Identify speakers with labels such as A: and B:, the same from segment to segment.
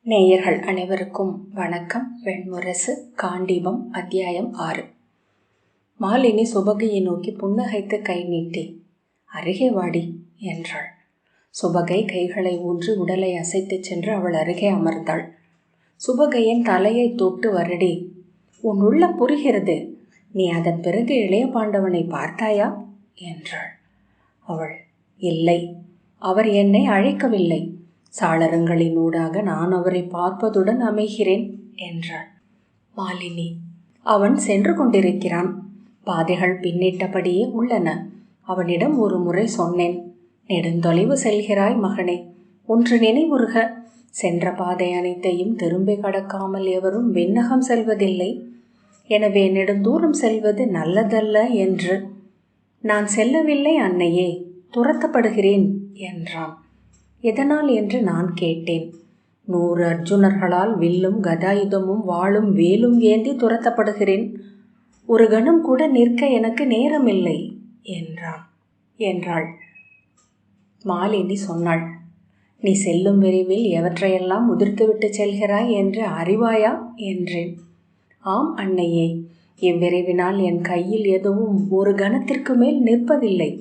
A: நேயர்கள் அனைவருக்கும் வணக்கம். வெண்முரசு காண்டீபம் அத்தியாயம் 6. மாலினி சுபகையை நோக்கி புன்னகைத்து கை நீட்டி, அருகே வாடி என்றாள். சுபகை கைகளை ஊன்றி உடலை அசைத்துச் சென்று அவள் அருகே அமர்ந்தாள். சுபகையின் தலையை தொட்டு வருடி, உன் உள்ளம் புரிகிறது, நீ அதன் பிறகு இளைய பாண்டவனை பார்த்தாயா என்றாள். அவள், இல்லை, அவர் என்னை அழைக்கவில்லை, சாளரங்களின் ஊடாக நான் அவரை பார்ப்பதுடன் அமைகிறேன் என்றாள். மாலினி, அவன் சென்று கொண்டிருக்கிறான், பாதைகள் பின்னிட்டபடியே உள்ளன. அவனிடம் ஒரு முறை சொன்னேன், நெடுந்தொலைவு செல்கிறாய் மகனே, ஒன்று நினைவுறுக, சென்ற பாதை அனைத்தையும் திரும்பி கடக்காமல் எவரும் விண்ணகம் செல்வதில்லை, எனவே நெடுந்தூரம் செல்வது நல்லதல்ல என்று. நான் செல்லவில்லை அன்னையே, துரத்தப்படுகிறேன் என்றான். எதனால் என்று நான் கேட்டேன். 100 அர்ஜுனர்களால் வில்லும் கதாயுதமும் வாளும் வேலும் ஏந்தி துரத்தப்படுகிறேன், ஒரு கணம் கூட நிற்க எனக்கு நேரமில்லை என்றாள். மாலினி சொன்னாள், நீ செல்லும் விரைவில் எவற்றையெல்லாம் உதிர்த்துவிட்டு செல்கிறாய் என்று அறிவாயா என்றேன். ஆம் அன்னையே, இவ்விரைவினால் என் கையில் எதுவும் ஒரு கணத்திற்கு மேல் நிற்பதில்லை.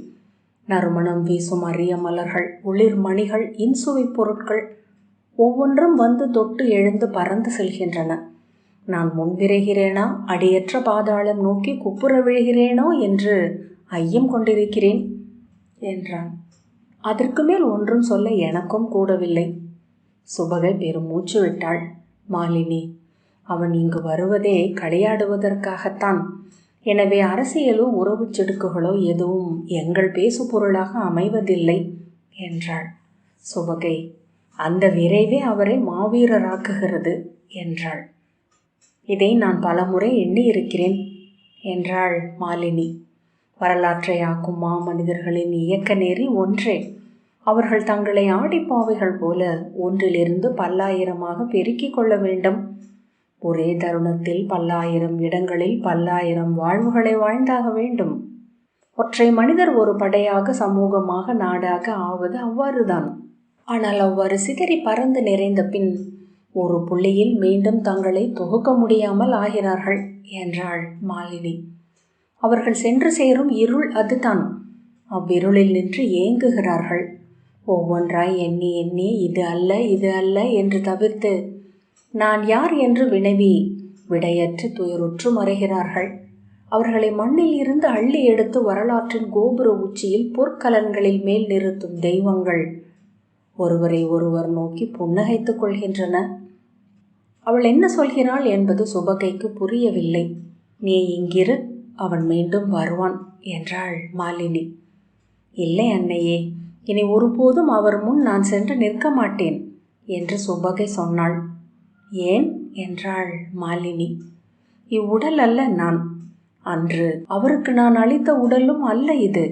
A: நறுமணம் வீசும் அரிய மலர்கள், ஒளிர் மணிகள், இன்சுவை பொருட்கள் ஒவ்வொன்றும் வந்து தொட்டு எழுந்து பறந்து செல்கின்றன. நான் முன்விரைகிறேனா, அடியற்ற பாதாளம் நோக்கி குப்புற விழுகிறேனோ என்று ஐயம் கொண்டிருக்கிறேன் என்றான். அதற்கு மேல் ஒன்றும் சொல்ல எனக்கும் கூடவில்லை. சுபகை பெருமூச்சு விட்டாள். மாலினி, அவன் இங்கு வருவதே களியாடுவதற்காகத்தான். எனவே அரசியலோ உறவு சிடுக்குகளோ எதுவும் எங்கள் பேசு பொருளாக அமைவதில்லை என்றாள். சுபகை, அந்த விரைவே அவரை மாவீரராக்குகிறது என்றாள். இதை நான் பலமுறை எண்ணி இருக்கிறேன் என்றாள் மாலினி. வரலாற்றை ஆக்கும் மாமனிதர்களின் இயக்க நெறி ஒன்றே. அவர்கள் தங்களை ஆடிப்பாவைகள் போல ஒன்றிலிருந்து பல்லாயிரமாக பெருக்கிக் கொள்ள வேண்டும். ஒரே தருணத்தில் 1000 இடங்களில் 1000 வாழ்வுகளை வாழ்ந்தாக வேண்டும். ஒற்றை மனிதர் ஒரு படையாக, சமூகமாக, நாடாக ஆவது அவ்வாறுதான். ஆனால் அவ்வாறு சிதறி பறந்து நிறைந்த பின் ஒரு புள்ளியில் மீண்டும் தங்களை தொகுக்க முடியாமல் ஆகிறார்கள் என்றாள் மாலினி. அவர்கள் சென்று சேரும் இருள் அதுதான். அவ்விருளில் நின்று ஏங்குகிறார்கள். ஒவ்வொன்றாய் எண்ணி எண்ணி இது அல்ல இது அல்ல என்று தவிர்த்து நான் யார் என்று வினவி விடையற்று துயருற்று மறைகிறார்கள். அவர்களை மண்ணில் இருந்து அள்ளி எடுத்து வரலாற்றின் கோபுர உச்சியில் பொற்கலன்களில் மேல் நிறுத்தும் தெய்வங்கள் ஒருவரை ஒருவர் நோக்கி புன்னகைத்துக் கொள்கின்றன. அவள் என்ன சொல்கிறாள் என்பது சுபகைக்கு புரியவில்லை. நீ இங்கிரு, அவன் மீண்டும் வருவான் என்றாள் மாலினி. இல்லை அன்னையே, இனி ஒருபோதும் அவர் முன் நான் சென்று நிற்க மாட்டேன் என்று சுபகை சொன்னாள். ஏன் என்றாள் மாலினி. இவ்வுடல் அல்ல நான். அன்று அவருக்கு நான் அளித்த உடலும் அல்ல இது.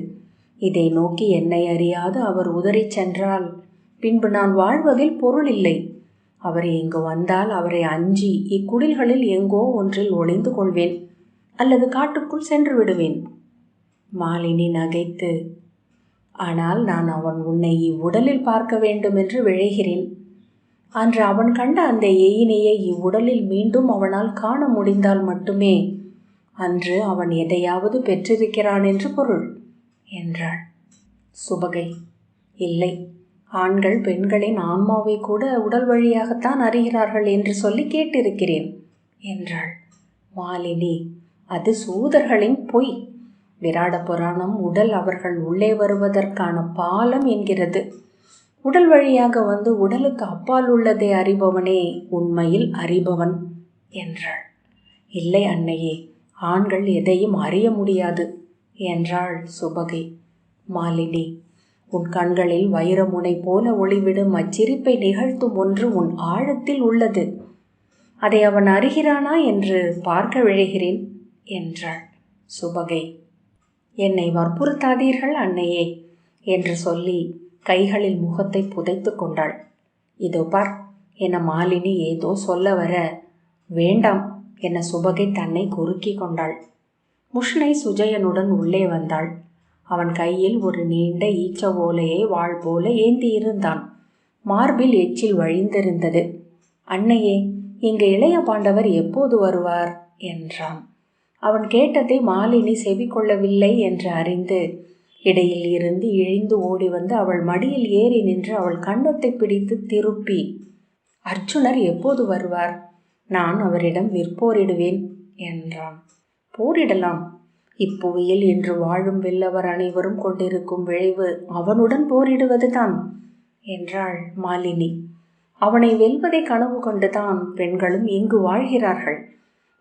A: இதை நோக்கி என்னை அறியாது அவர் உதறிச் சென்றால் பின்பு நான் வாழ்வதில் பொருள் இல்லை. அவர் இங்கு வந்தால் அவரை அஞ்சி இக்குடில்களில் எங்கோ ஒன்றில் ஒளிந்து கொள்வேன், அல்லது காட்டுக்குள் சென்று விடுவேன். மாலினி நகைத்து, ஆனால் நான் அவன் உன்னை இவ்வுடலில் பார்க்க வேண்டும் என்று விழைகிறேன். அன்று அவன் கண்ட அந்த எயினியை இவ்வுடலில் மீண்டும் அவனால் காண முடிந்தால் மட்டுமே அன்று அவன் எதையாவது பெற்றிருக்கிறான் என்று பொருள் என்றாள். சுபகை, இல்லை, ஆண்கள் பெண்களின் ஆன்மாவை கூட உடல் வழியாகத்தான் அறிகிறார்கள் என்று சொல்லி கேட்டிருக்கிறேன் என்றாள். மாலினி, அது சூதர்களின் பொய். விராட புராணம் உடல் அவர்கள் உள்ளே வருவதற்கான பாலம் என்கிறது. உடல் வழியாக வந்து உடலுக்கு அப்பால் உள்ளதை அறிபவனே உண்மையில் அறிபவன் என்றாள். இல்லை அன்னையே, ஆண்கள் எதையும் அறிய முடியாது என்றாள் சுபகை. மாலினி, உன் கண்களில் வைரமுனை போல ஒளிவிடும் அச்சிரிப்பை நிகழ்த்தும் ஒன்று உன் ஆழத்தில் உள்ளது. அதை அவன் அறிகிறானா என்று பார்க்க விழைகிறேன் என்றாள். சுபகை, என்னை வற்புறுத்தாதீர்கள் அன்னையே என்று சொல்லி கைகளில் முகத்தை புதைத்து கொண்டாள். இதோ பார் என மாலினி ஏதோ சொல்ல வர, வேண்டாம் என சுபகை தன்னை குறுக்கி கொண்டாள். முஷ்ணை சுஜயனுடன் உள்ளே வந்தாள். அவன் கையில் ஒரு நீண்ட ஈச்ச ஓலையை வாழ் போல ஏந்தி இருந்தான். மார்பில் எச்சில் வழிந்திருந்தது. அன்னையே, இங்கு இளைய பாண்டவர் எப்போது வருவார் என்றான். அவன் கேட்டதை மாலினி செவி கொள்ளவில்லை என்று அறிந்து இடையில் இருந்து இழிந்து ஓடி வந்து அவள் மடியில் ஏறி நின்று அவள் கன்னத்தை பிடித்து திருப்பி, அர்ஜுனர் எப்போது வருவார்? நான் அவரிடம் விற்போரிடுவேன் என்றான். போரிடலாம். இப்புவியில் இன்று வாழும் வெல்லவர் அனைவரும் கொண்டிருக்கும் விளைவு அவனுடன் போரிடுவதுதான் என்றாள் மாலினி. அவனை வெல்வதை கனவு கொண்டுதான் பெண்களும் இங்கு வாழ்கிறார்கள்.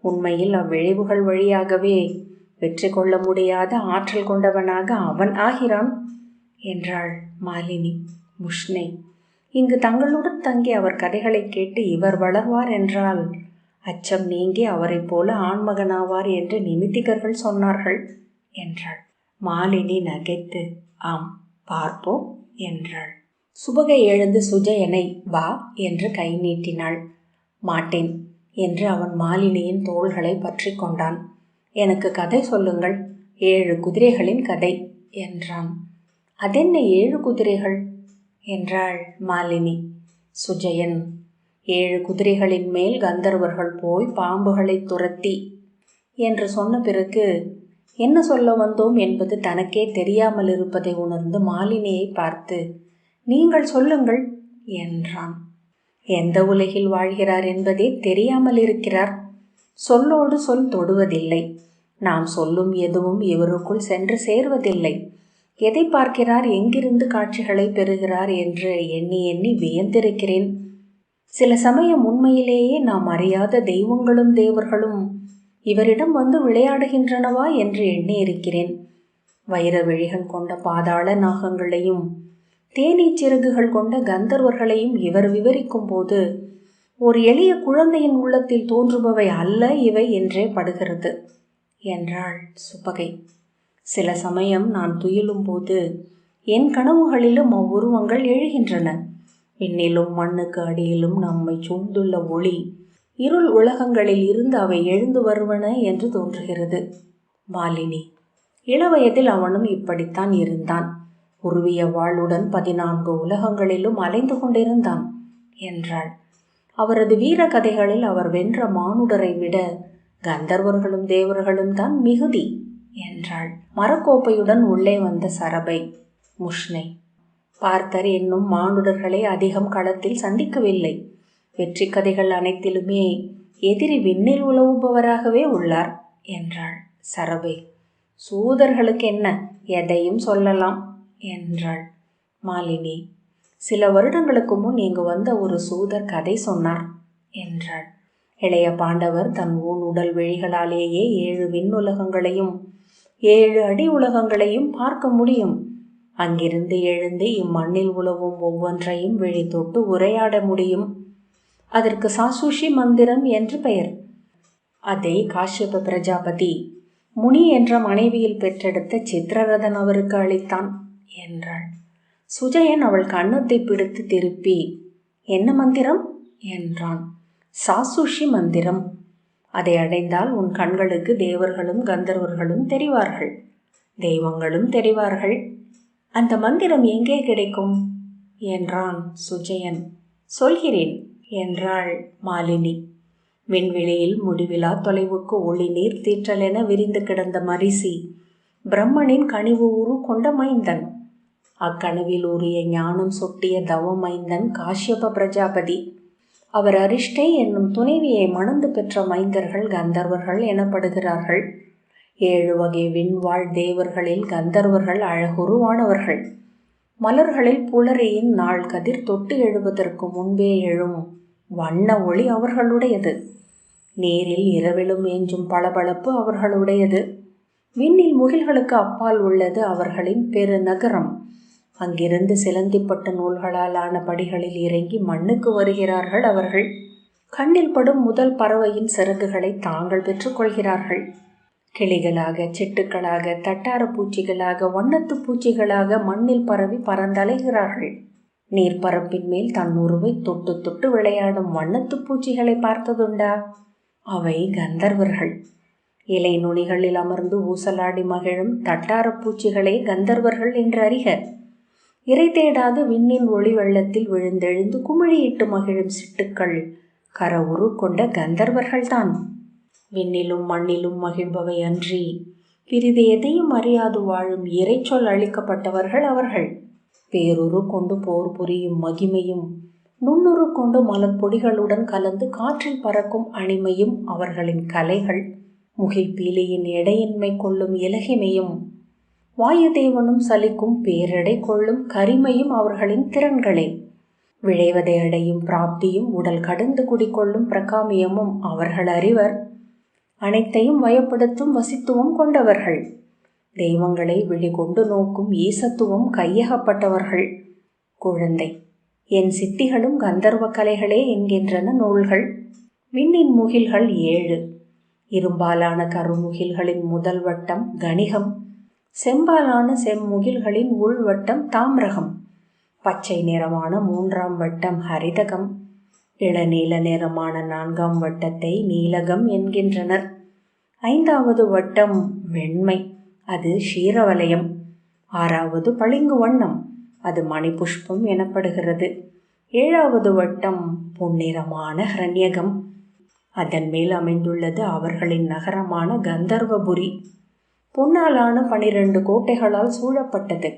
A: உண்மையில் அவ்விளைவுகள் வழியாகவே வெற்றி கொள்ள முடியாத ஆற்றல் கொண்டவனாக அவன் ஆகிறான் என்றாள் மாலினி. முஷ்ணை, இங்கு தங்களுடன் தங்கி அவர் கதைகளை கேட்டு இவர் வளர்வார் என்றால் அச்சம் நீங்கி அவரை போல ஆண்மகனாவார் என்று நிமித்திகர்கள் சொன்னார்கள் என்றாள். மாலினி நகைத்து, ஆம், பார்ப்போம் என்றாள். சுபகை எழுந்து சுஜயனை வா என்று கை நீட்டினாள். மாட்டேன் என்று அவன் மாலினியின் தோள்களை பற்றி கொண்டான். எனக்கு கதை சொல்லுங்கள், 7 குதிரைகளின் கதை என்றான். அதென்ன 7 குதிரைகள் என்றாள் மாலினி. சுஜயன், 7 குதிரைகளின் மேல் கந்தர்வர்கள் போய் பாம்புகளை துரத்தி என்று சொன்ன பிறகு என்ன சொல்ல வந்தோம் என்பது தனக்கே தெரியாமல் இருப்பதை உணர்ந்து மாலினியை பார்த்து, நீங்கள் சொல்லுங்கள் என்றான். எந்த உலகில் வாழ்கிறார் என்பதே தெரியாமல் இருக்கிறார். சொல்லோடு சொல் தொடுவதில்லை. நாம் சொல்லும் எதுவும் இவருக்குள் சென்று சேர்வதில்லை. எதை பார்க்கிறார், எங்கிருந்து காட்சிகளை பெறுகிறார் என்று எண்ணி எண்ணி வியந்திருக்கிறேன். சில சமயம் உண்மையிலேயே நாம் அறியாத தெய்வங்களும் தேவர்களும் இவரிடம் வந்து விளையாடுகின்றனவா என்று எண்ணி இருக்கிறேன். வைர விழிகள் கொண்ட பாதாள நாகங்களையும் தேனீச் சிறகுகள் கொண்ட கந்தர்வர்களையும் இவர் விவரிக்கும் போது ஒரு எளிய குழந்தையின் உள்ளத்தில் தோன்றுபவை அல்ல இவை என்றே படுகிறது என்றாள் சுபகை. சில சமயம் நான் துயிலும் போது என் கனவுகளிலும் அவ்வுருவங்கள் எழுகின்றன. விண்ணிலும் மண்ணுக்கு அடியிலும் நம்மை சூழ்ந்துள்ள ஒளி இருள் உலகங்களில் இருந்து அவை எழுந்து வருவன என்று தோன்றுகிறது. மாலினி, இளவயதில் அவனும் இப்படித்தான் இருந்தான். உருவிய வாளுடன் 14 உலகங்களிலும் அலைந்து கொண்டிருந்தான் என்றாள். அவரது வீர கதைகளில் அவர் வென்ற மானுடரை விட கந்தர்வர்களும் தேவர்களும் தான் மிகுதி என்றாள். மரக்கோப்பையுடன் உள்ளே வந்த சரபை. முஷ்ணை, பார்த்தர் என்னும் மானுடர்களை அதிகம் களத்தில் சந்திக்கவில்லை. வெற்றி கதைகள் அனைத்திலுமே எதிரி விண்ணில் உலவுபவராகவே உள்ளார் என்றாள். சரபை, சூதர்களுக்கு என்ன, எதையும் சொல்லலாம் என்றாள். மாலினி, சில வருடங்களுக்கு முன் இங்கு வந்த ஒரு சூதர் கதை சொன்னார் என்றாள். இளைய பாண்டவர் தன் உடல் விழிகளாலேயே 7 விண்ணுலகங்களையும் 7 அடி உலகங்களையும் பார்க்க முடியும். அங்கிருந்து எழுந்து இம்மண்ணில் உலவும் ஒவ்வொன்றையும் விழி தொட்டு உரையாட முடியும். அதற்கு சாசுஷி மந்திரம் என்று பெயர். அதை காஷ்யப பிரஜாபதி முனி என்ற மனைவியில் பெற்றெடுத்த சித்திரரதன் அவருக்கு அளித்தான் என்றாள். சுஜயன் அவள் கன்னத்தை பிடித்து திருப்பி, என்ன மந்திரம் என்றான். சாசுஷி மந்திரம். அதை அடைந்தால் உன் கண்களுக்கு தேவர்களும் கந்தர்வர்களும் தெரிவார்கள், தெய்வங்களும் தெரிவார்கள். அந்த மந்திரம் எங்கே கிடைக்கும் என்றான் சுஜயன். சொல்கிறேன் என்றாள் மாலினி. விண்வெளியில் முடிவிலா தொலைவுக்கு ஒளி நீர் தீற்றலென விரிந்து கிடந்த மரிசி பிரம்மனின் கனிவு உரு கொண்ட மைந்தன். அக்கனவில் உரிய ஞானம் சொட்டிய தவ மைந்தன் காஷ்யப பிரஜாபதி. அவர் அரிஷ்டை என்னும் துணைவியை மணந்து பெற்ற மைந்தர்கள் கந்தர்வர்கள் எனப்படுகிறார்கள். 7 வகை விண்வாழ் தேவர்களில் கந்தர்வர்கள் அழகுருவானவர்கள். மலர்களில் புலரியின் நாள் கதிர் தொட்டு எழுவதற்கு முன்பே எழும் வண்ண ஒளி அவர்களுடையது. நீரில் இரவிலும் ஏஞ்சும் பளபளப்பு அவர்களுடையது. விண்ணில் முகில்களுக்கு அப்பால் உள்ளது அவர்களின் பெருநகரம். அங்கிருந்து சிலந்திப்பட்ட நூல்களால் ஆன படிகளில் இறங்கி மண்ணுக்கு வருகிறார்கள் அவர்கள். கண்ணில் படும் முதல் பறவையின் சிறகுகளை தாங்கள் பெற்றுக்கொள்கிறார்கள். கிளிகளாக, சிட்டுக்களாக, தட்டார பூச்சிகளாக, வண்ணத்து பூச்சிகளாக மண்ணில் பரவி பறந்தலைகிறார்கள். நீர்ப்பரப்பின் மேல் தன் உருவை தொட்டு தொட்டு விளையாடும் வண்ணத்து பூச்சிகளை பார்த்ததுண்டா? அவை கந்தர்வர்கள். இலை நுனிகளில் அமர்ந்து ஊசலாடி மகிழும் தட்டார பூச்சிகளே கந்தர்வர்கள் என்று அறிக. இறை தேடாது விண்ணின் ஒளி வெள்ளத்தில் விழுந்தெழுந்து குமிழியிட்டு மகிழும் சிட்டுக்கள் கரவுரு கொண்ட கந்தர்வர்கள்தான். விண்ணிலும் மண்ணிலும் மகிழ்பவை அன்றி பிறிது எதையும் அறியாது வாழும் இறைச்சொல் அளிக்கப்பட்டவர்கள் அவர்கள். பேருரு கொண்டு போர் புரியும் மகிமையும் நுண்ணுரு கொண்டு மலர் பொடிகளுடன் கலந்து காற்றில் பறக்கும் அணிமையும் அவர்களின் கலைகள். முகில் பீலியின் எடையின்மை கொள்ளும் இலகிமையும் வாயுதேவனும் சலிக்கும் பேரெடை கொள்ளும் கரிமையும் அவர்களின் திறன்களே. விழைவதை அடையும் பிராப்தியும் உடல் கடந்து குடிக்கொள்ளும் பிரகாமியமும் அவர்கள் அறிவர். அனைத்தையும் வயப்படுத்தும் வசித்துவம் கொண்டவர்கள். தெய்வங்களை விழிகொண்டு நோக்கும் ஈசத்துவம் கையகப்பட்டவர்கள். குழந்தை, என் சித்திகளும் கந்தர்வ கலைகளே என்கின்றன நூல்கள். விண்ணின் முகில்கள் 7. இரும்பாலான கருமுகில்களின் முதல் வட்டம் கணிகம். செம்பாலான செம்முகில்களின் உள்வட்டம் தாமிரகம். பச்சை நிறமான 3ஆம் வட்டம் ஹரிதகம். இளநீல நிறமான 4ஆம் வட்டத்தை நீலகம் என்கின்றனர். 5ஆவது வட்டம் வெண்மை, அது ஷீரவலயம். 6ஆவது பளிங்கு வண்ணம், அது மணிபுஷ்பம் எனப்படுகிறது. 7ஆவது வட்டம் பொன்னிறமான ஹரண்யகம். அதன் மேல் அமைந்துள்ளது அவர்களின் நகரமான கந்தர்வபுரி. பொன்னாலான 12 கோட்டைகளால் சூழப்பட்டது.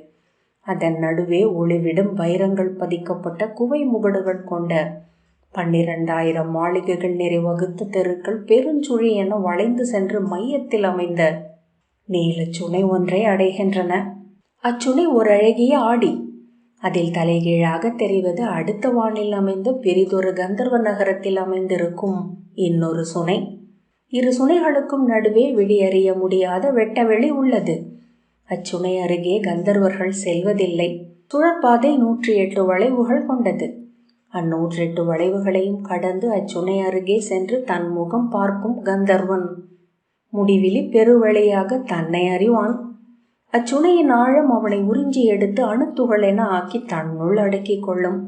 A: அதன் நடுவே ஒளிவிடும் வைரங்கள் பதிக்கப்பட்ட குவை முகடுகள் கொண்ட 12,000 மாளிகைகள் நிறைவகுத்த தெருக்கள் பெருஞ்சுழி என வளைந்து சென்று மையத்தில் அமைந்த நீலச்சுனை ஒன்றை அடைகின்றன. அச்சுனை ஒரு அழகிய ஆடி. அதில் தலைகீழாக தெரிவது அடுத்த வானில் அமைந்த பெரிதொரு கந்தர்வ நகரத்தில் அமைந்திருக்கும் இன்னொரு சுனை. 2 சுனைகளுக்கும் நடுவே விழியறிய முடியாத வெட்டவெளி உள்ளது. அச்சுனை அருகே கந்தர்வர்கள் செல்வதில்லை. சுழற்பாதை 108 வளைவுகள் கொண்டது. 108 வளைவுகளையும் கடந்து அச்சுனை அருகே சென்று தன் முகம் பார்க்கும் கந்தர்வன் முடிவிலி பெருவழியாக தன்னை அறிவான். அச்சுனையின் ஆழம் அவனை உறிஞ்சி எடுத்து அணுத்துகள் என ஆக்கி தன்னுள் அடக்கிக் கொள்ளும்.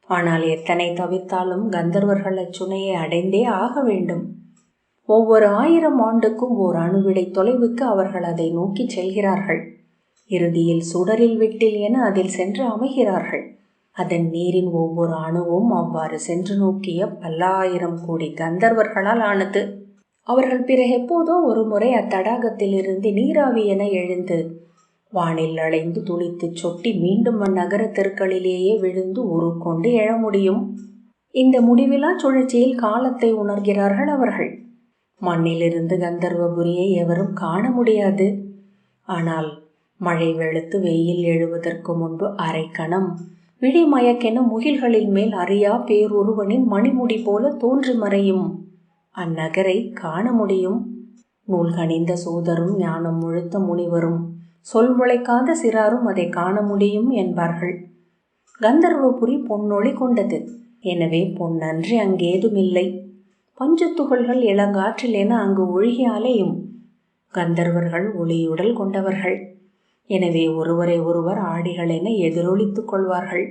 A: ஆனால் எத்தனை தவிர்த்தாலும் கந்தர்வர்கள் அச்சுனையை அடைந்தே ஆக வேண்டும். ஒவ்வொரு 1000 ஆண்டுக்கும் ஓர் அணுவிடை தொலைவுக்கு அவர்கள் அதை நோக்கி செல்கிறார்கள். இறுதியில் சுடரில் விட்டில் என அதில் சென்று அமைகிறார்கள். அதன் நீரின் ஒவ்வொரு அணுவும் அவ்வாறு சென்று நோக்கிய பல்லாயிரம் கோடி கந்தர்வர்களால் ஆனது. அவர்கள் பிறகு எப்போதோ ஒரு முறை அத்தடாகத்தில் இருந்து நீராவி என எழுந்து வானில் அலைந்து துளித்து சொட்டி மீண்டும் அந்நகர தெருக்களிலேயே விழுந்து உருக்கொண்டு எழ முடியும். இந்த முடிவிலா சுழற்சியில் காலத்தை உணர்கிறார்கள் அவர்கள். மண்ணிலிருந்து கந்தர்வபுரியை எவரும் காண முடியாது. ஆனால் மழை வெளுத்து வெயில் எழுவதற்கு முன்பு அரை கணம் விழிமயக்கென முகில்களின் மேல் அறியா பேரொருவனின் மணிமுடி போல தோன்றி மறையும் அந்நகரை காண முடியும். நூல் கனிந்த சூதரும் ஞானம் முழுத்த முனிவரும் சொல் முளைக்காத சிறாரும் அதை காண முடியும் என்பார்கள். கந்தர்வபுரி பொன்னொளி கொண்டது. எனவே பொன்னன்றி அங்கேதுமில்லை. பஞ்சு துகள்கள் இளங்காற்றில் என அங்கு ஒழுகி அலையும். கந்தர்வர்கள் ஒளியுடல் கொண்டவர்கள். எனவே ஒருவரை ஒருவர் ஆடிகள் என எதிரொலித்துக் கொள்வார்கள்.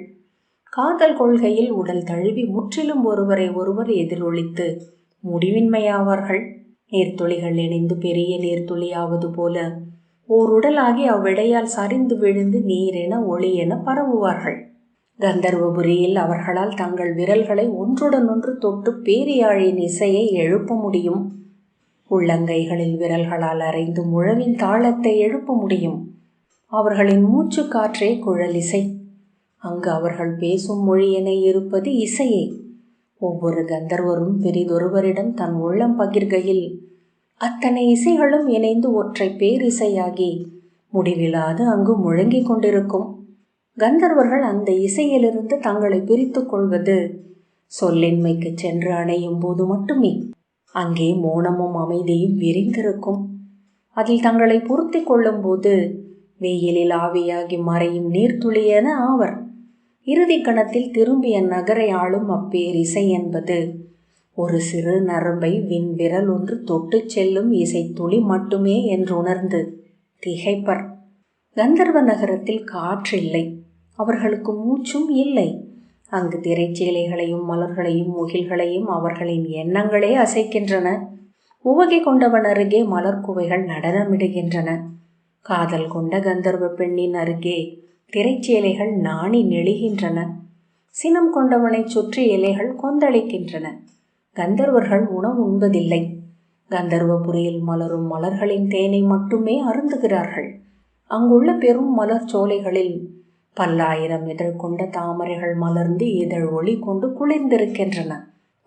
A: காதல் கொள்கையில் உடல் தழுவி முற்றிலும் ஒருவரை ஒருவர் எதிரொலித்து முடிவின்மையாவார்கள். நீர்த்துளிகள் இணைந்து பெரிய நீர்த்துளியாவது போல ஓர் உடலாகி அவ்விடையால் சரிந்து விழுந்து நீரென ஒளி என பரவுவார்கள். கந்தர்வபுரியில் அவர்களால் தங்கள் விரல்களை ஒன்றுடன் ஒன்று தொட்டு பேரியாழின் இசையை எழுப்ப முடியும். உள்ளங்கைகளில் விரல்களால் அரைந்து முழவின் தாளத்தை எழுப்ப முடியும். அவர்களின் மூச்சு காற்றே குழலிசை. அங்கு அவர்கள் பேசும் மொழி என இருப்பது இசையே. ஒவ்வொரு கந்தர்வரும் பெரிதொருவரிடம் தன் உள்ளம் பகிர்கையில் அத்தனை இசைகளும் இணைந்து ஒற்றை பேரிசையாகி முடிவில்லாது அங்கு முழங்கிக் கொண்டிருக்கும். கந்தர்வர்கள் அந்த இசையிலிருந்து தங்களை பிரித்து கொள்வது சொல்லின்மைக்கு சென்று அணையும் போது மட்டுமே. அங்கே மௌனமும் அமைதியும் விரிந்திருக்கும். அதில் தங்களை பொருத்தி கொள்ளும் போது வெயிலில் ஆவியாகி மறையும் நீர்த்துளியென ஆவர். இறுதி கணத்தில் திரும்பிய நகரை ஆளும் அப்பேரிசை என்பது ஒரு சிறு நரம்பை விண்விரல் ஒன்று தொட்டு செல்லும் இசைத்துளி மட்டுமே என்று உணர்ந்து திகைப்பர். கந்தர்வ நகரத்தில் காற்றில்லை. அவர்களுக்கு மூச்சும் இல்லை. அங்கு திரைச்சீலைகளையும் மலர்களையும் முகில்களையும் அவர்களின் எண்ணங்களே அசைக்கின்றன. உவகை கொண்டவன் அருகே மலர்குவைகள் நடனமிடுகின்றன. காதல் கொண்ட கந்தர்வ பெண்ணின் அருகே திரைச்சேலைகள் நாணி நெளிகின்றன. சினம் கொண்டவனை சுற்றி இலைகள் கொந்தளிக்கின்றன. கந்தர்வர்கள் உணவு உண்பதில்லை. கந்தர்வபுரியில் மலரும் மலர்களின் தேனை மட்டுமே அருந்துகிறார்கள். அங்குள்ள பெரும் மலர் சோலைகளில் பல்லாயிரம் இதழ் கொண்ட தாமரைகள் மலர்ந்து இதழ் ஒளி கொண்டு குளிர்ந்திருக்கின்றன.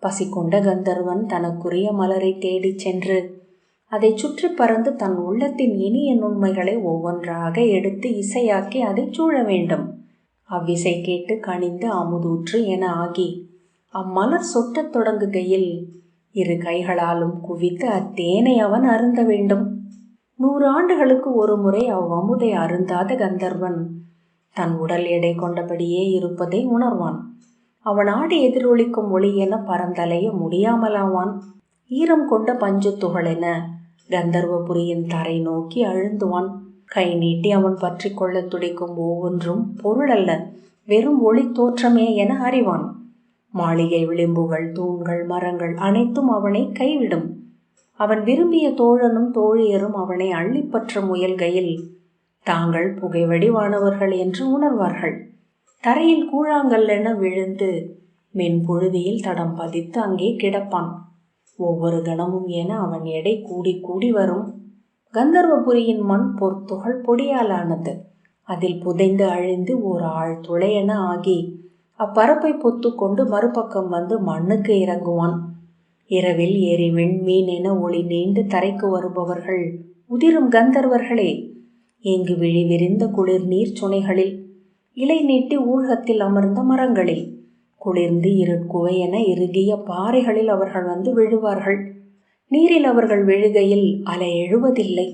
A: பசி கொண்ட கந்தர்வன் தனக்குரிய மலரை தேடிச் சென்று அதை சுற்றி பறந்து தன் உள்ளத்தின் இனிய நுண்மைகளை ஒவ்வொன்றாக எடுத்து இசையாக்கி அதை சூழ வேண்டும். அவ்விசை கேட்டு கனிந்து அமுதூற்று என ஆகி அம்மலர் சொட்டத் தொடங்குகையில் இரு கைகளாலும் குவித்து அத்தேனை அவன் அருந்த வேண்டும். 100 ஆண்டுகளுக்கு ஒரு முறை அவ்வமுதை அருந்தாத கந்தர்வன் தன் உடல் எடை கொண்டபடியே இருப்பதை உணர்வான். அவன் ஆடி எதிரொலிக்கும் ஒளி என பரந்தலைய முடியாமலாவான். ஈரம் கொண்ட பஞ்சு துகளென கந்தர்வபுரியின் தரை நோக்கி அழுந்துவான். கை நீட்டி அவன் பற்றி கொள்ள துடிக்கும் ஒவ்வொன்றும் பொருள் அல்ல, வெறும் ஒளி தோற்றமே என அறிவான். மாளிகை விளிம்புகள், தூண்கள், மரங்கள் அனைத்தும் அவனை கைவிடும். அவன் விரும்பிய தோழனும் தோழியரும் அவனை அள்ளிப்பற்ற முயல்கையில் தாங்கள் புகைவடிவானவர்கள் என்று உணர்வார்கள். தரையில் கூழாங்கல் என விழுந்து மென்புழுதியில் தடம் பதித்து அங்கே கிடப்பான். ஒவ்வொரு கணமும் என அவன் எடை கூடி கூடி வரும். கந்தர்வபுரியின் மண் பொற்துகள் பொடியாலானது. அதில் புதைந்து அழிந்து ஓர் ஆழ்துளை என ஆகி அப்பரப்பை பொத்து கொண்டு மறுபக்கம் வந்து மண்ணுக்கு இறங்குவான். இரவில் ஏறி வெண்மீன் என ஒளி நீண்டு தரைக்கு வருபவர்கள் உதிரும் கந்தர்வர்களே. இங்கு விழி விரிந்த குளிர் நீர் சுனைகளில், இலை நீட்டி ஊழகத்தில் அமர்ந்த மரங்களில், குளிர்ந்து இருட்குவை என இறுகிய பாறைகளில் அவர்கள் வந்து விழுவார்கள். நீரில் அவர்கள் விழுகையில் அலை எழுவதில்லை.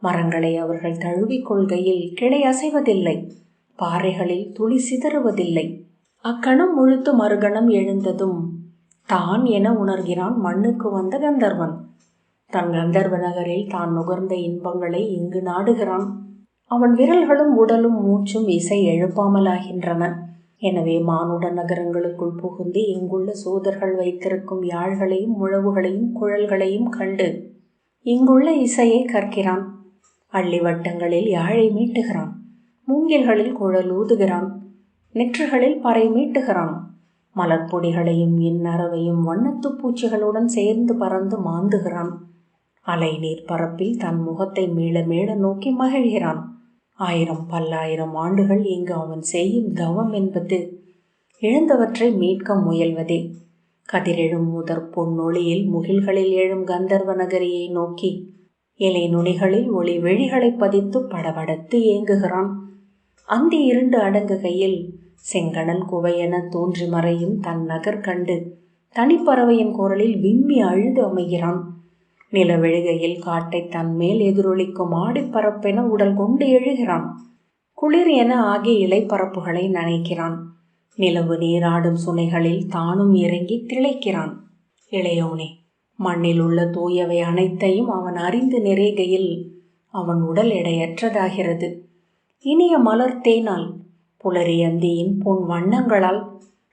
A: மரங்களை அவர்கள் தழுவிக்கொள்கையில் கிளை அசைவதில்லை. பாறைகளில் துளி சிதறுவதில்லை. அக்கணம் முழுத்து மறுகணம் எழுந்ததும் தான் என உணர்கிறான் மண்ணுக்கு வந்த கந்தர்வன். தன் கந்தர்வ நகரில் தான் நுகர்ந்த இன்பங்களை இங்கு நாடுகிறான். அவன் விரல்களும் உடலும் மூச்சும் இசை எழுப்பாமலாகின்றன. எனவே மானுட நகரங்களுக்குள் புகுந்து இங்குள்ள சூதர்கள் வைத்திருக்கும் யாழ்களையும் முழவுகளையும் குழல்களையும் கண்டு இங்குள்ள இசையை கற்கிறான். அள்ளி வட்டங்களில் யாழை மீட்டுகிறான். மூங்கில்களில் குழல் ஊதுகிறான். நெற்றுகளில் பறை மீட்டுகிறான். மலர்பொடிகளையும் இன்னறவையும் வண்ணத்து பூச்சிகளுடன் சேர்ந்து பறந்து மாந்துகிறான். அலை நீர் பரப்பில் தன் முகத்தை மீள மீள நோக்கி மகிழ்கிறான். 1000 பல்லாயிரம் ஆண்டுகள் இங்கு அவன் செய்யும் தவம் என்பது இழந்தவற்றை மீட்க முயல்வதே. கதிரெழும் முதற் பொன்னொளியில் முகில்களில் எழும் கந்தர்வ நகரியை நோக்கி இலை நுனிகளில் ஒளி வெளிகளை பதித்து படபடத்து ஏங்குகிறான். அந்தி இருண்டு அடங்குகையில் செங்கடல் குவையென தோன்றி மறையும் தன் நகர் கண்டு தனிப்பறவையின் குரலில் விம்மி அழுது அமைகிறான். நிலவெழுகையில் காட்டை தன்மேல் எதிரொலிக்கும் ஆடிப்பரப்பென உடல் கொண்டு எழுகிறான். குளிர் என ஆகிய இலைப்பரப்புகளை நனைக்கிறான். நிலவு நீராடும் சுனைகளில் தானும் இறங்கி திளைக்கிறான். இளையோனே, மண்ணில் உள்ள தூயவை அனைத்தையும் அவன் அறிந்து நிறைகையில் அவன் உடல் எடையற்றதாகிறது. இனிய மலர் தேனால், புலரி அந்தியின் பொன் வண்ணங்களால்,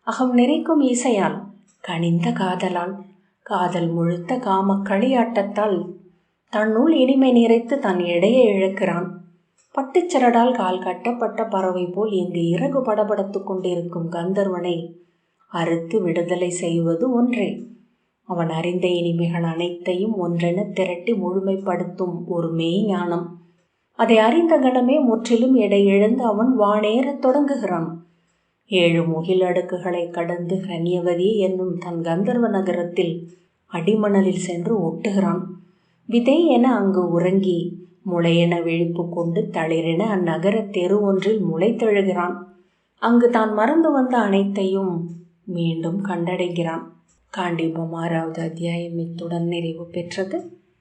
A: அகம் நிறைக்கும் இசையால், கனிந்த காதலால், காதல் முழுத்த காம களியாட்டத்தால் தன்னுள் இனிமை நிறைத்து தன் எடையை இழக்கிறான். பட்டுச்சரடால் கால் கட்டப்பட்ட பறவை போல் இங்கு இறகு படபடத்து கொண்டிருக்கும் கந்தர்வனை அறுத்து விடுதலை செய்வது ஒன்றே. அவன் அறிந்த இனிமைகள் அனைத்தையும் ஒன்றென திரட்டி முழுமைப்படுத்தும் ஒரு மெய் ஞானம். அதை அறிந்த கணமே முற்றிலும் எடை இழந்து அவன் வானேறத் தொடங்குகிறான். 7 முகில் அடுக்குகளை கடந்து கன்யவதி என்னும் தன் கந்தர்வ நகரத்தில் அடிமணலில் சென்று ஒட்டுகிறான். விதை என அங்கு உறங்கி முளையென விழிப்பு கொண்டு தளிரென அந்நகர தெரு ஒன்றில் முளைத்தெழுகிறான். அங்கு தான் மறந்து வந்த அனைத்தையும் மீண்டும் கண்டடைகிறான். காண்டீபம் 6வது அத்தியாயம் இத்துடன் நிறைவு பெற்றது.